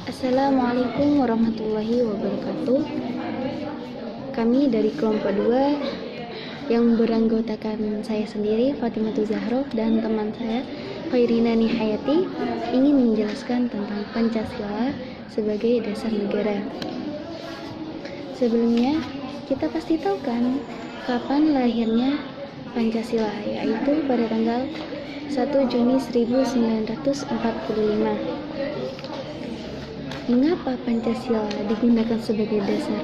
Assalamualaikum warahmatullahi wabarakatuh. Kami dari kelompok 2 yang beranggotakan saya sendiri, Fatimatul Zahroh, dan teman saya, Khairina Nihayati, ingin menjelaskan tentang Pancasila sebagai dasar negara. Sebelumnya, kita pasti tahu kan kapan lahirnya Pancasila, yaitu pada tanggal 1 Juni 1945. Mengapa Pancasila digunakan sebagai dasar?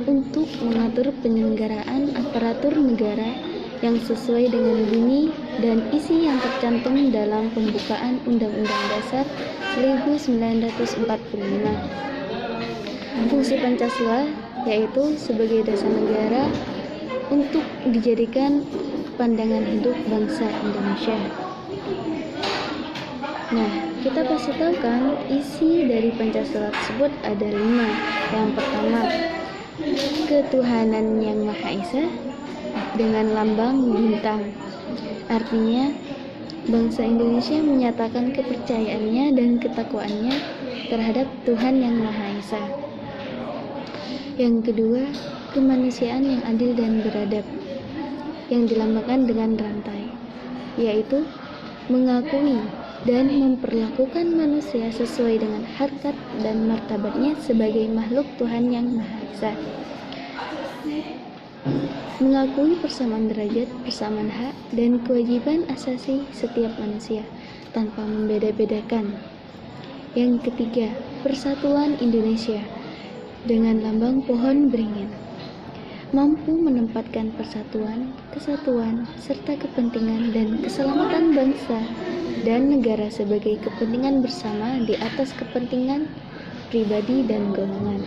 Untuk mengatur penyelenggaraan aparatur negara yang sesuai dengan bunyi dan isi yang tercantum dalam pembukaan Undang-Undang Dasar 1945. Fungsi Pancasila yaitu sebagai dasar negara untuk dijadikan pandangan hidup bangsa Indonesia. Nah, kita pasti tahu kan isi dari Pancasila tersebut ada 5. Yang pertama, ketuhanan yang Maha Esa dengan lambang bintang. Artinya, bangsa Indonesia menyatakan kepercayaannya dan ketakwaannya terhadap Tuhan yang Maha Esa. Yang kedua, kemanusiaan yang adil dan beradab, yang dilambangkan dengan rantai, yaitu mengakui dan memperlakukan manusia sesuai dengan harkat dan martabatnya sebagai makhluk Tuhan yang Maha Esa. Mengakui persamaan derajat, persamaan hak, dan kewajiban asasi setiap manusia tanpa membeda-bedakan. Yang ketiga, persatuan Indonesia dengan lambang pohon beringin, mampu menempatkan persatuan, kesatuan, serta kepentingan dan keselamatan bangsa dan negara sebagai kepentingan bersama di atas kepentingan pribadi dan golongan.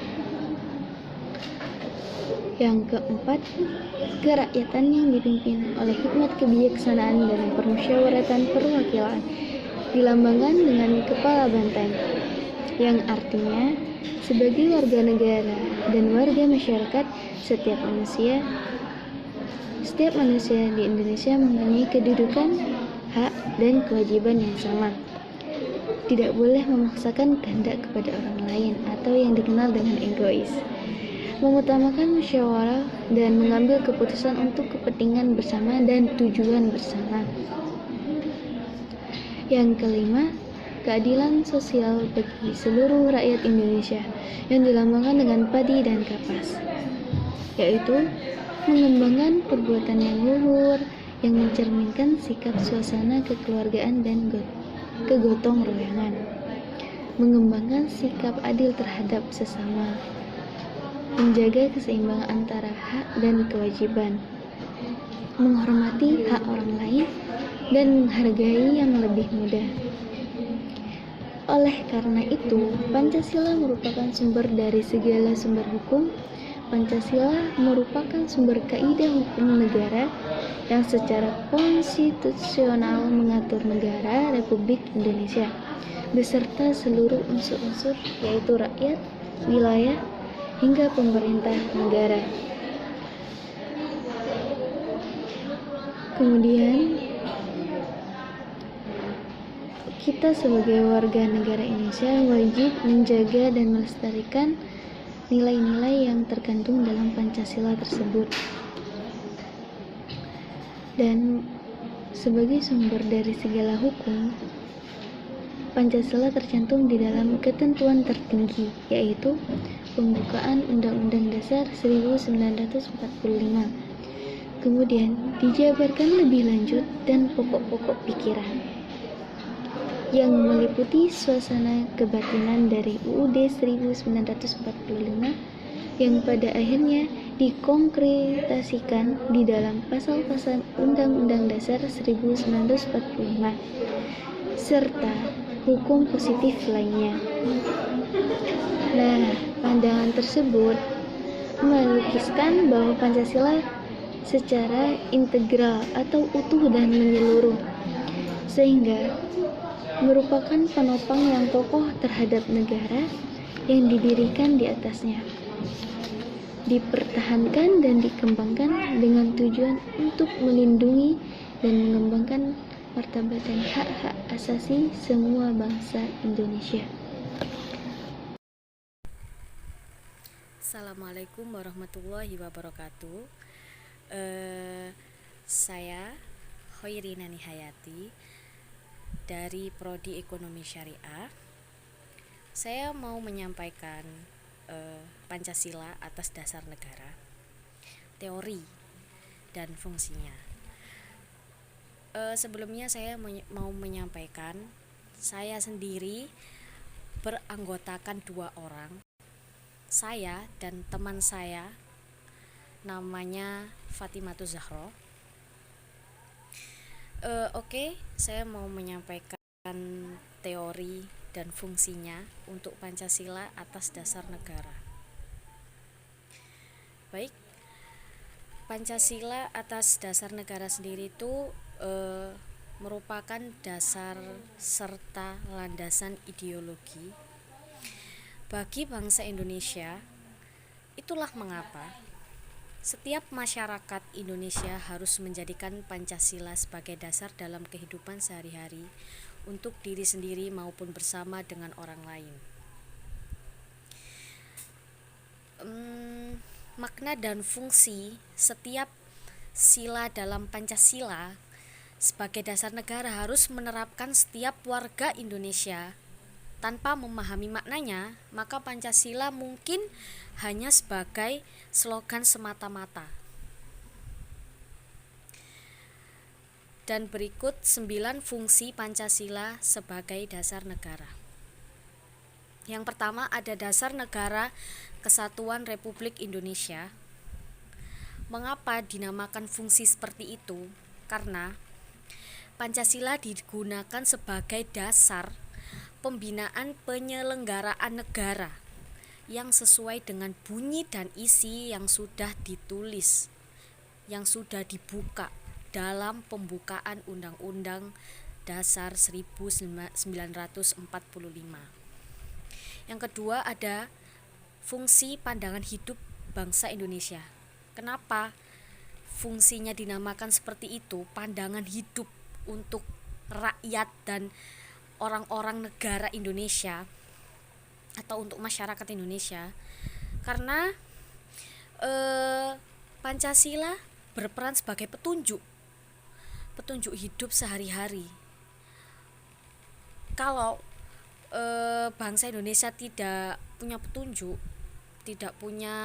Yang keempat, kerakyatan yang dipimpin oleh hikmat kebijaksanaan dan permusyawaratan perwakilan, dilambangkan dengan kepala banteng, yang artinya sebagai warga negara dan warga masyarakat, setiap manusia di Indonesia mempunyai kedudukan, hak, dan kewajiban yang sama. Tidak boleh memaksakan kehendak kepada orang lain atau yang dikenal dengan egois. Mengutamakan musyawarah dan mengambil keputusan untuk kepentingan bersama dan tujuan bersama. Yang kelima, keadilan sosial bagi seluruh rakyat Indonesia yang dilambangkan dengan padi dan kapas, yaitu mengembangkan perbuatan yang luhur yang mencerminkan sikap suasana kekeluargaan dan kegotong royongan, mengembangkan sikap adil terhadap sesama, menjaga keseimbangan antara hak dan kewajiban, menghormati hak orang lain, dan menghargai yang lebih muda. Oleh karena itu, Pancasila merupakan sumber dari segala sumber hukum. Pancasila merupakan sumber kaidah hukum negara yang secara konstitusional mengatur negara Republik Indonesia beserta seluruh unsur-unsur, yaitu rakyat, wilayah, hingga pemerintah negara. Kemudian, kita sebagai warga negara Indonesia wajib menjaga dan melestarikan nilai-nilai yang terkandung dalam Pancasila tersebut. Dan sebagai sumber dari segala hukum, Pancasila tercantum di dalam ketentuan tertinggi, yaitu pembukaan Undang-Undang Dasar 1945. Kemudian dijabarkan lebih lanjut dan pokok-pokok pikiran yang meliputi suasana kebatinan dari UUD 1945 yang pada akhirnya dikonkretasikan di dalam pasal-pasal Undang-Undang Dasar 1945 serta hukum positif lainnya. Nah, pandangan tersebut melukiskan bahwa Pancasila secara integral atau utuh dan menyeluruh, sehingga merupakan penopang yang kokoh terhadap negara yang didirikan di atasnya, dipertahankan dan dikembangkan dengan tujuan untuk melindungi dan mengembangkan martabat dan hak-hak asasi semua bangsa Indonesia. Assalamualaikum warahmatullahi wabarakatuh. Saya Hoirina Nihayati dari Prodi Ekonomi Syariah. Saya mau menyampaikan Pancasila atas dasar negara, teori dan fungsinya. Sebelumnya saya mau menyampaikan, saya sendiri beranggotakan 2 orang, saya dan teman saya namanya Fatimatu Zahro. Saya mau menyampaikan teori dan fungsinya untuk Pancasila atas dasar negara. Baik, Pancasila atas dasar negara sendiri itu merupakan dasar serta landasan ideologi bagi bangsa Indonesia. Itulah mengapa setiap masyarakat Indonesia harus menjadikan Pancasila sebagai dasar dalam kehidupan sehari-hari untuk diri sendiri maupun bersama dengan orang lain. Makna dan fungsi setiap sila dalam Pancasila sebagai dasar negara harus menerapkan setiap warga Indonesia. Tanpa memahami maknanya, maka Pancasila mungkin hanya sebagai slogan semata-mata. Dan berikut 9 fungsi Pancasila sebagai dasar negara. Yang pertama, ada dasar negara Kesatuan Republik Indonesia. Mengapa dinamakan fungsi seperti itu? Karena Pancasila digunakan sebagai dasar pembinaan penyelenggaraan negara yang sesuai dengan bunyi dan isi yang sudah ditulis, yang sudah dibuka dalam pembukaan Undang-Undang Dasar 1945. Yang kedua, ada fungsi pandangan hidup bangsa Indonesia. Kenapa fungsinya dinamakan seperti itu? Pandangan hidup untuk rakyat dan orang-orang negara Indonesia atau untuk masyarakat Indonesia, karena Pancasila berperan sebagai petunjuk hidup sehari-hari. Kalau bangsa Indonesia tidak punya petunjuk, tidak punya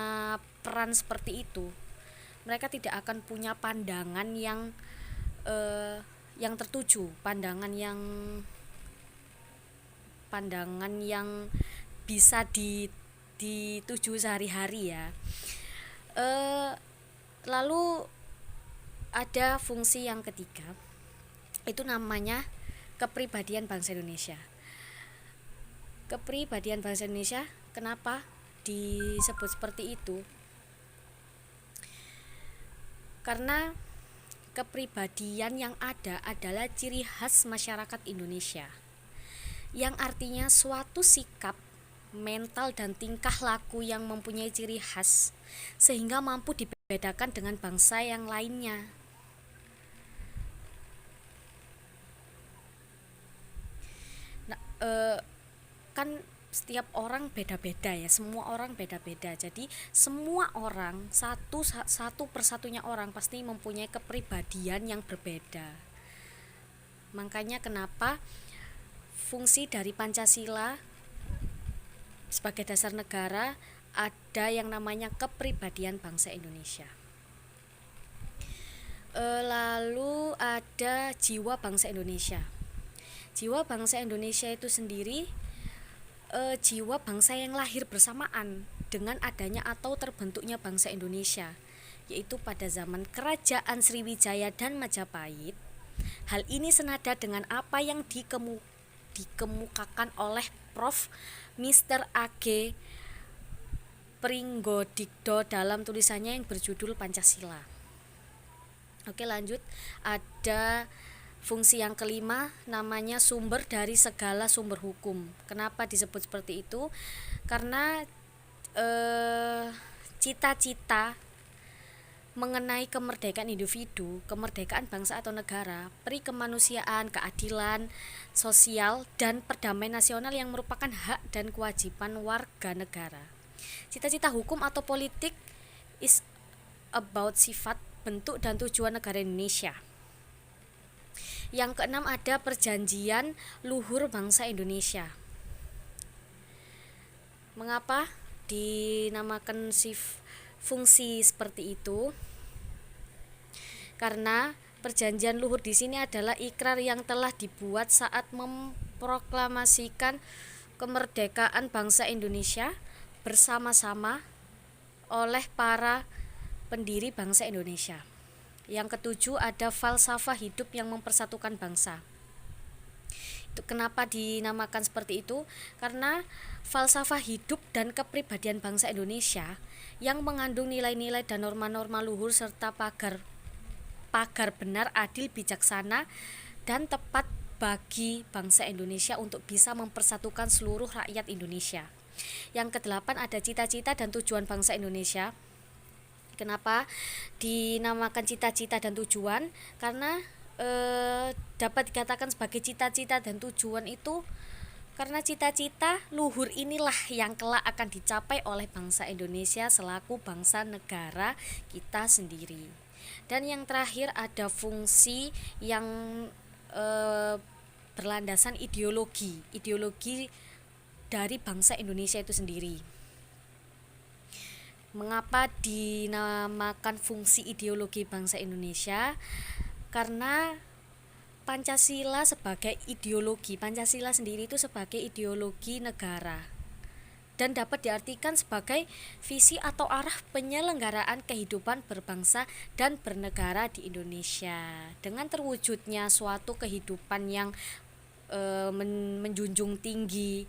peran seperti itu, mereka tidak akan punya pandangan yang tertuju, pandangan yang bisa dituju sehari-hari ya. Lalu ada fungsi yang ketiga, itu namanya kepribadian bangsa Indonesia. Kepribadian bangsa Indonesia, kenapa disebut seperti itu? Karena kepribadian yang ada adalah ciri khas masyarakat Indonesia, yang artinya suatu sikap, mental, dan tingkah laku yang mempunyai ciri khas sehingga mampu dibedakan dengan bangsa yang lainnya. Kan setiap orang beda-beda ya, semua orang beda-beda. Jadi semua orang, satu persatunya orang pasti mempunyai kepribadian yang berbeda. Makanya kenapa fungsi dari Pancasila sebagai dasar negara ada yang namanya kepribadian bangsa Indonesia. Lalu ada jiwa bangsa Indonesia. Jiwa bangsa Indonesia itu sendiri jiwa bangsa yang lahir bersamaan dengan adanya atau terbentuknya bangsa Indonesia, yaitu pada zaman Kerajaan Sriwijaya dan Majapahit. Hal ini senada dengan apa yang dikemukakan oleh Prof. Mr. A.G. Pringgodikdo dalam tulisannya yang berjudul Pancasila. Oke, lanjut. Ada fungsi yang kelima, namanya sumber dari segala sumber hukum. Kenapa disebut seperti itu? Karena cita-cita mengenai kemerdekaan individu, kemerdekaan bangsa atau negara, peri kemanusiaan, keadilan sosial, dan perdamaian nasional yang merupakan hak dan kewajiban warga negara. Cita-cita hukum atau politik is about sifat, bentuk, dan tujuan negara Indonesia. Yang keenam ada perjanjian luhur bangsa Indonesia. Mengapa dinamakan fungsi seperti itu? Karena perjanjian luhur di sini adalah ikrar yang telah dibuat saat memproklamasikan kemerdekaan bangsa Indonesia bersama-sama oleh para pendiri bangsa Indonesia. Yang ketujuh ada falsafah hidup yang mempersatukan bangsa. Itu kenapa dinamakan seperti itu? Karena falsafah hidup dan kepribadian bangsa Indonesia yang mengandung nilai-nilai dan norma-norma luhur serta pagar benar, adil, bijaksana, dan tepat bagi bangsa Indonesia untuk bisa mempersatukan seluruh rakyat Indonesia. Yang kedelapan ada cita-cita dan tujuan bangsa Indonesia. Kenapa dinamakan cita-cita dan tujuan? Karena dapat dikatakan sebagai cita-cita dan tujuan itu karena cita-cita luhur inilah yang kelak akan dicapai oleh bangsa Indonesia selaku bangsa negara kita sendiri. Dan yang terakhir ada fungsi yang berlandasan ideologi dari bangsa Indonesia itu sendiri. Mengapa dinamakan fungsi ideologi bangsa Indonesia? Karena Pancasila sebagai ideologi, Pancasila sendiri itu sebagai ideologi negara dan dapat diartikan sebagai visi atau arah penyelenggaraan kehidupan berbangsa dan bernegara di Indonesia dengan terwujudnya suatu kehidupan yang menjunjung tinggi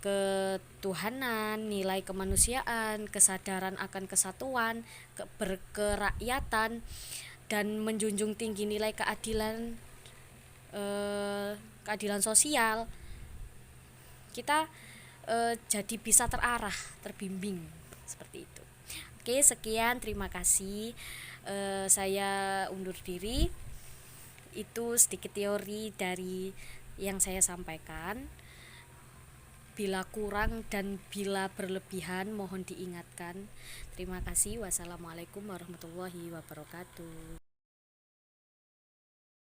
ketuhanan, nilai kemanusiaan, kesadaran akan kesatuan, berkerakyatan, dan menjunjung tinggi nilai keadilan sosial. Kita jadi bisa terarah, terbimbing seperti itu. Oke, sekian, terima kasih. Saya undur diri. Itu sedikit teori dari yang saya sampaikan. Bila kurang dan bila berlebihan mohon diingatkan. Terima kasih. Wassalamualaikum warahmatullahi wabarakatuh.